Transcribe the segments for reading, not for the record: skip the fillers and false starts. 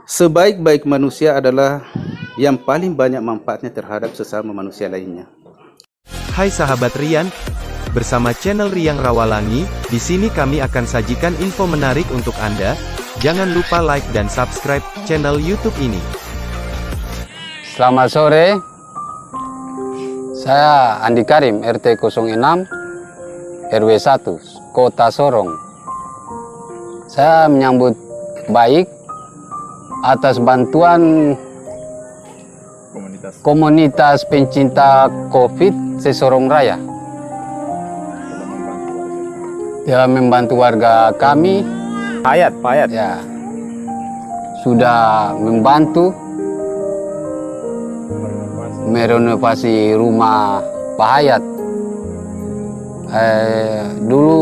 Sebaik-baik manusia adalah yang paling banyak manfaatnya terhadap sesama manusia lainnya. Hai sahabat Rian, bersama channel Riang Rawalangi, di sini kami akan sajikan info menarik untuk Anda. Jangan lupa like dan subscribe channel YouTube ini. Selamat sore, saya Andi Karim, RT 06, RW 1, Kota Sorong. Saya menyambut baik atas bantuan komunitas pencinta COVID se-Sorong Raya. Dia membantu warga kami. Pak Hayat. Ya, sudah membantu merenovasi rumah Pak Hayat. Dulu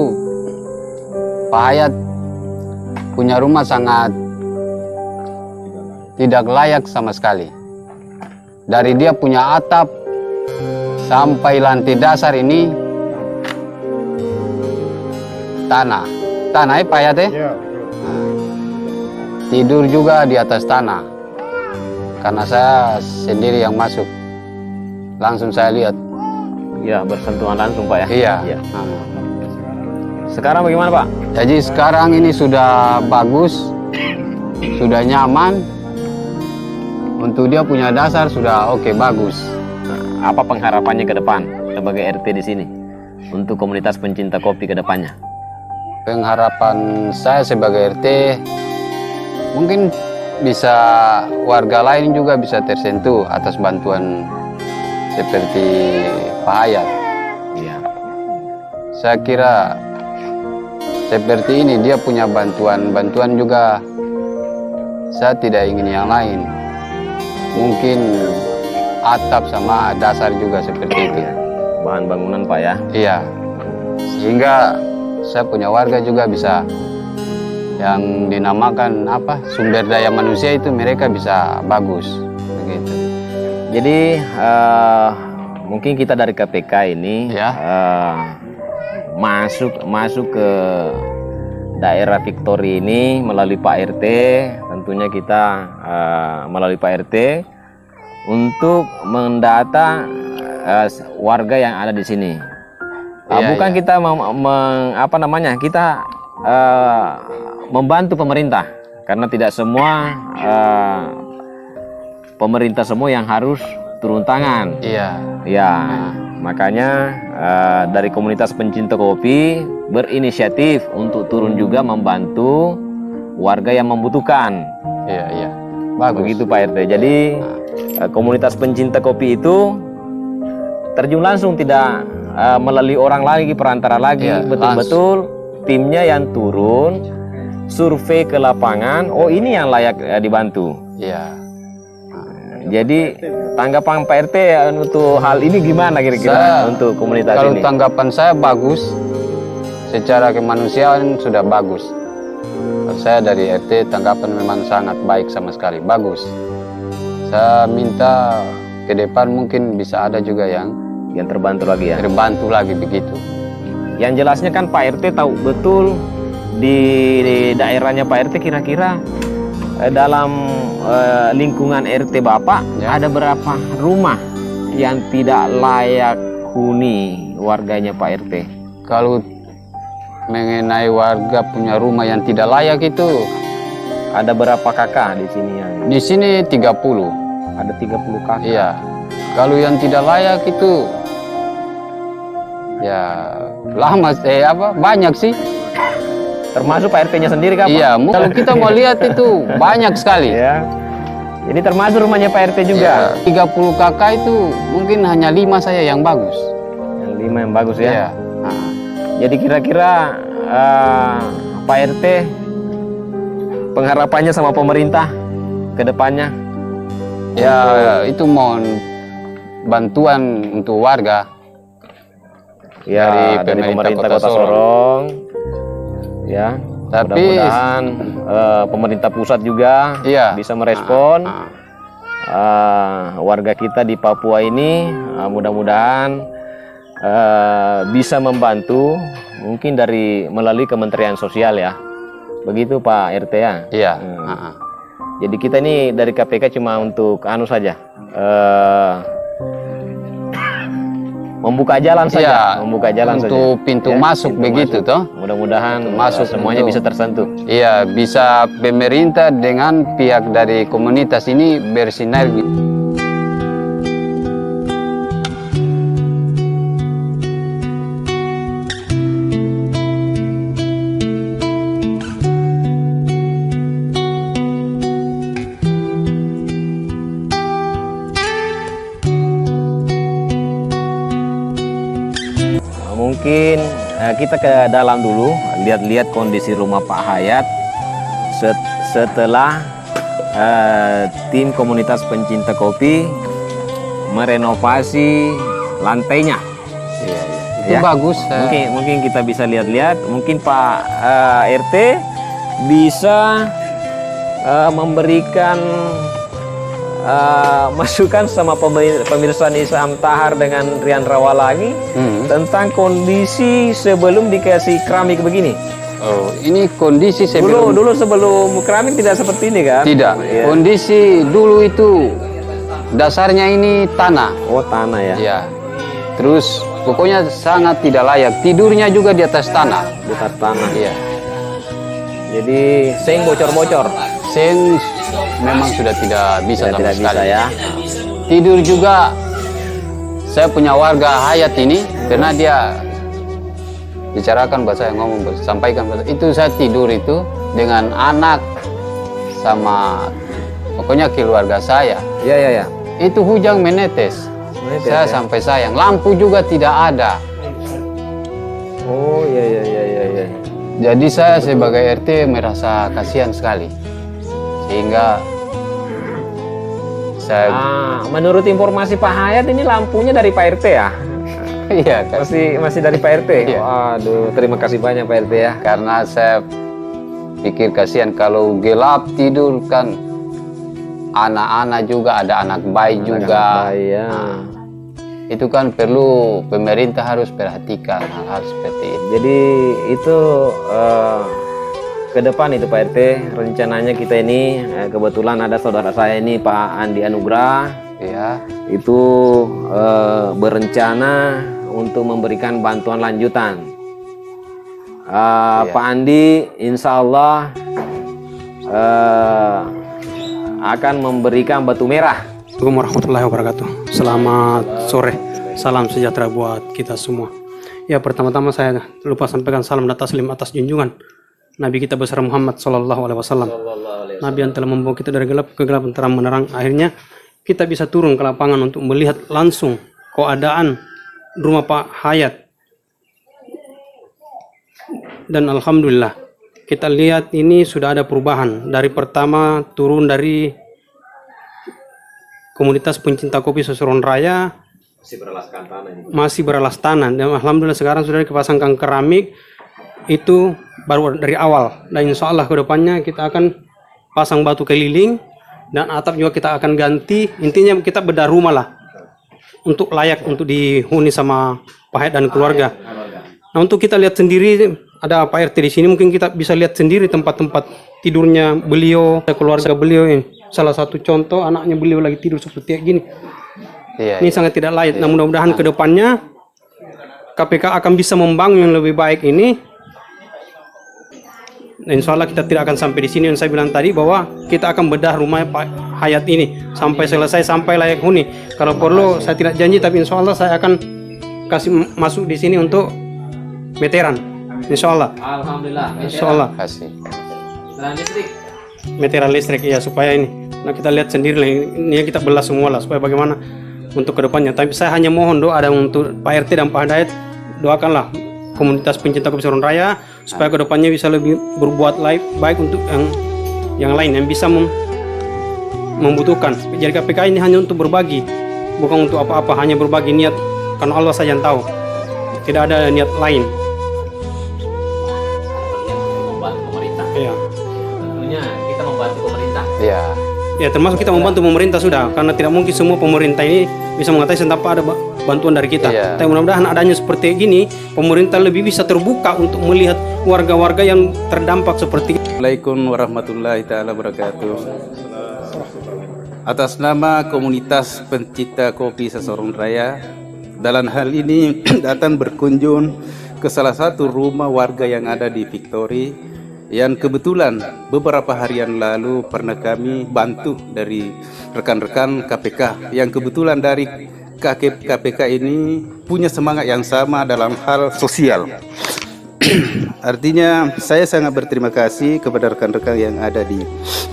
Pak Hayat punya rumah sangat tidak layak sama sekali. Dari dia punya atap sampai lantai dasar ini tanah ya Pak Hayat ya? Tidur juga di atas tanah. Karena saya sendiri yang masuk, langsung saya lihat. Ya, bersentuhan langsung Pak ya? Iya. Ya. Sekarang bagaimana Pak? Jadi sekarang ini sudah bagus, sudah nyaman. Untuk dia punya dasar sudah oke, bagus. Nah, apa pengharapannya ke depan sebagai RT di sini untuk komunitas pencinta kopi ke depannya? Pengharapan saya sebagai RT, mungkin bisa warga lain juga bisa tersentuh atas bantuan seperti Pak Hayat. Iya. Saya kira seperti ini dia punya bantuan juga. Saya tidak ingin yang lain. Mungkin atap sama dasar juga seperti itu. Bahan bangunan Pak ya? Iya. Sehingga saya punya warga juga bisa yang dinamakan apa, sumber daya manusia itu mereka bisa bagus begitu. Jadi mungkin kita dari KPK ini Ya. masuk ke daerah Victory ini melalui Pak RT. Tentunya kita melalui Pak RT untuk mendata warga yang ada di sini. Bukan kita kita membantu pemerintah, karena tidak semua pemerintah semua yang harus turun tangan. Iya. Ya, makanya dari komunitas pencinta kopi berinisiatif untuk turun juga membantu warga yang membutuhkan. Iya. Bagus. Begitu Pak RT. Jadi komunitas pencinta kopi itu terjun langsung, tidak melalui orang lagi, perantara lagi. Iya, betul-betul timnya yang turun survei ke lapangan. Oh, ini yang layak dibantu. Iya. Jadi tanggapan Pak RT untuk hal ini gimana kira-kira untuk komunitas kalau ini? Kalau tanggapan saya bagus, secara kemanusiaan sudah bagus. Saya dari RT tanggapan memang sangat baik sama sekali, bagus. Saya minta ke depan mungkin bisa ada juga yang terbantu lagi ya? Terbantu lagi begitu. Yang jelasnya kan Pak RT tahu betul di daerahnya Pak RT kira-kira dalam lingkungan RT Bapak ya, ada berapa rumah yang tidak layak huni warganya Pak RT? Kalau mengenai warga punya rumah yang tidak layak itu ada berapa kakak di sini yang? Di sini 30. Ada 30 kakak. Iya. Kalau yang tidak layak itu ya lama banyak sih. Termasuk Pak RT-nya sendiri kan? Iya, kalau kita mau lihat itu banyak sekali. Ya. Jadi termasuk rumahnya Pak RT juga. Ya, 30 kakak itu mungkin hanya 5 saya yang bagus. Yang 5 yang bagus ya. Iya. Jadi kira-kira Pak RT pengharapannya sama pemerintah ke depannya? Ya, itu mohon bantuan untuk warga. Ya, dari pemerintah Kota Sorong. Ya, tapi mudah-mudahan pemerintah pusat juga bisa merespon warga kita di Papua ini. Mudah-mudahan bisa membantu, mungkin melalui Kementerian Sosial ya. Begitu Pak RT ya? Iya. Jadi kita ini dari KPK cuma untuk anu saja, membuka jalan saja, Iya, membuka jalan untuk saja. pintu Ya, masuk pintu begitu masuk. toh. Mudah-mudahan Masuk semuanya untuk- bisa tersentuh. Iya, bisa pemerintah dengan pihak dari komunitas ini bersinergi. Mungkin kita ke dalam dulu, lihat-lihat kondisi rumah Pak Hayat setelah tim komunitas pencinta kopi merenovasi lantainya. Iya, iya. Itu Ya. bagus. Mungkin kita bisa lihat-lihat. Mungkin Pak RT bisa memberikan masukan sama pemirsa Nisam Tahar dengan Rian Rawalangi tentang kondisi sebelum dikasih keramik begini. Oh, ini kondisi sebelum Dulu sebelum keramik tidak seperti ini kan? tidak. Iya. Kondisi dulu itu dasarnya ini tanah. Oh, tanah ya. Ya. Terus pokoknya sangat tidak layak. Tidurnya juga di atas tanah. Di atas tanah. Iya. Jadi seng bocor-bocor. Seng memang sudah tidak bisa Ya, sama tidak bisa sekali. ya. Tidur juga saya punya warga Hayat ini karena dia bicarakan buat saya, ngomong buat sampaikan buat saya. Itu saya tidur itu dengan anak sama pokoknya keluarga saya. Iya, iya, ya. Itu hujan menetes. Menetes, Saya ya. sampai sayang. Lampu juga tidak ada. Oh, iya, iya, iya, iya, iya. Jadi saya sebagai RT merasa kasihan sekali. Sehingga saya Menurut informasi Pak Hayat ini lampunya dari Pak RT ya? iya kan? Masih dari Pak RT? Iya. Waduh, terima kasih banyak Pak RT ya. Karena saya pikir kasihan kalau gelap tidur kan, anak-anak juga ada anak bayi juga. Ya. Nah, itu kan perlu pemerintah harus perhatikan hal-hal seperti itu. Jadi itu ke depan itu Pak RT rencananya kita ini kebetulan ada saudara saya ini Pak Andi Anugrah Ya, itu berencana untuk memberikan bantuan lanjutan. Pak Andi insya Allah akan memberikan batu merah. Assalamualaikum warahmatullahi wabarakatuh. Selamat sore. Salam sejahtera buat kita semua. Ya, pertama-tama saya lupa sampaikan salam dan taslim atas junjungan Nabi kita besar Muhammad Sallallahu Alaihi Wasallam. Nabi yang telah membawa kita dari gelap ke gelap terang menerang. Akhirnya kita bisa turun ke lapangan untuk melihat langsung keadaan rumah Pak Hayat. Dan alhamdulillah kita lihat ini sudah ada perubahan. Dari pertama turun dari komunitas pencinta kopi Seseron Raya masih beralas tanah, dan alhamdulillah sekarang sudah dipasangkan keramik. Itu baru dari awal, dan insya Allah kedepannya kita akan pasang batu keliling dan atap juga kita akan ganti. Intinya kita bedah rumah lah untuk layak untuk dihuni sama Pak Hayat dan keluarga. Nah, untuk kita lihat sendiri, ada Pak RT di sini, mungkin kita bisa lihat sendiri tempat-tempat tidurnya beliau, keluarga beliau ini. Salah satu contoh anaknya beliau lagi tidur seperti gini. iya. Ini sangat tidak layak. Nah, mudah-mudahan ke depannya KPK akan bisa membangun yang lebih baik ini. Nah, insya Allah kita tidak akan sampai di sini. Yang saya bilang tadi bahwa kita akan bedah rumah Pak Hayat ini sampai selesai, sampai layak huni. Kalau perlu saya tidak janji, tapi insya Allah saya akan kasih masuk di sini untuk meteran. Insya Allah. Alhamdulillah. Insya Allah. Kasih. Meteran listrik ya, supaya ini. Nah, kita lihat sendiri lah, ini kita belah semua lah supaya bagaimana untuk kedepannya. Tapi saya hanya mohon doa ada untuk Pak RT dan Pak Hayat, doakanlah komunitas pencinta kopi Seron Raya supaya kedepannya bisa lebih berbuat baik untuk yang lain yang bisa membutuhkan. Jadi KPK ini hanya untuk berbagi, bukan untuk apa-apa, hanya berbagi niat karena Allah saja yang tahu. Tidak ada niat lain. Membantu pemerintah. Ya. Tentunya kita membantu pemerintah. Iya. Ya, termasuk kita membantu pemerintah sudah, karena tidak mungkin semua pemerintah ini bisa mengatasi tanpa ada bantuan dari kita. Iya. Tapi mudah-mudahan adanya seperti gini, pemerintah lebih bisa terbuka untuk melihat warga-warga yang terdampak seperti ini. Assalamualaikum warahmatullahi taala wabarakatuh. Atas nama komunitas pencinta kopi Sasaron Raya, dalam hal ini datang berkunjung ke salah satu rumah warga yang ada di Victory, yang kebetulan beberapa harian lalu pernah kami bantu dari rekan-rekan KPK, yang kebetulan dari KPK ini punya semangat yang sama dalam hal sosial. Artinya saya sangat berterima kasih kepada rekan-rekan yang ada di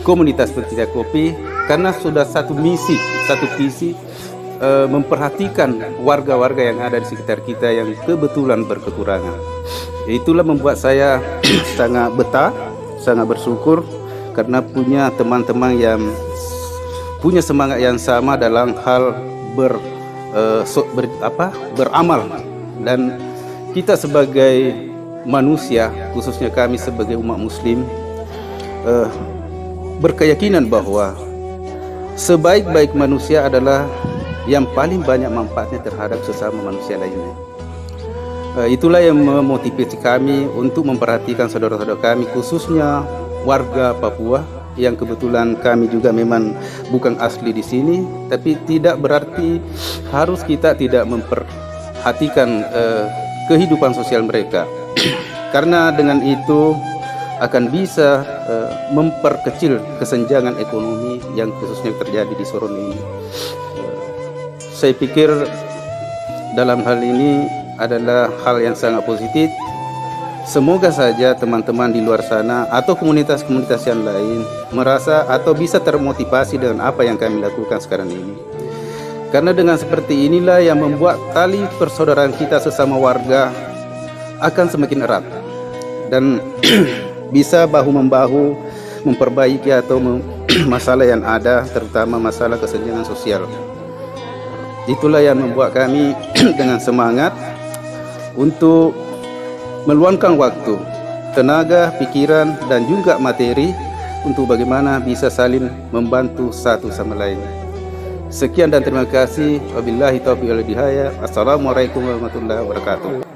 komunitas pencinta kopi, karena sudah satu visi memperhatikan warga-warga yang ada di sekitar kita yang kebetulan berkekurangan. Itulah membuat saya sangat betah, sangat bersyukur karena punya teman-teman yang punya semangat yang sama dalam hal beramal. Dan kita sebagai manusia, khususnya kami sebagai umat muslim, berkeyakinan bahwa sebaik-baik manusia adalah yang paling banyak manfaatnya terhadap sesama manusia lainnya. Itulah yang memotivasi kami untuk memperhatikan saudara-saudara kami, khususnya warga Papua, yang kebetulan kami juga memang bukan asli di sini, tapi tidak berarti harus kita tidak memperhatikan kehidupan sosial mereka. Karena dengan itu akan bisa memperkecil kesenjangan ekonomi yang khususnya terjadi di Sorong ini. Saya pikir dalam hal ini adalah hal yang sangat positif. Semoga saja teman-teman di luar sana atau komunitas-komunitas yang lain merasa atau bisa termotivasi dengan apa yang kami lakukan sekarang ini. Karena dengan seperti inilah yang membuat tali persaudaraan kita sesama warga akan semakin erat dan bisa bahu-membahu memperbaiki atau masalah yang ada, terutama masalah kesenjangan sosial. Itulah yang membuat kami dengan semangat untuk meluangkan waktu, tenaga, pikiran, dan juga materi untuk bagaimana bisa saling membantu satu sama lain. Sekian dan terima kasih. Wabillahi taufiq wal hidayah. Assalamualaikum warahmatullahi wabarakatuh.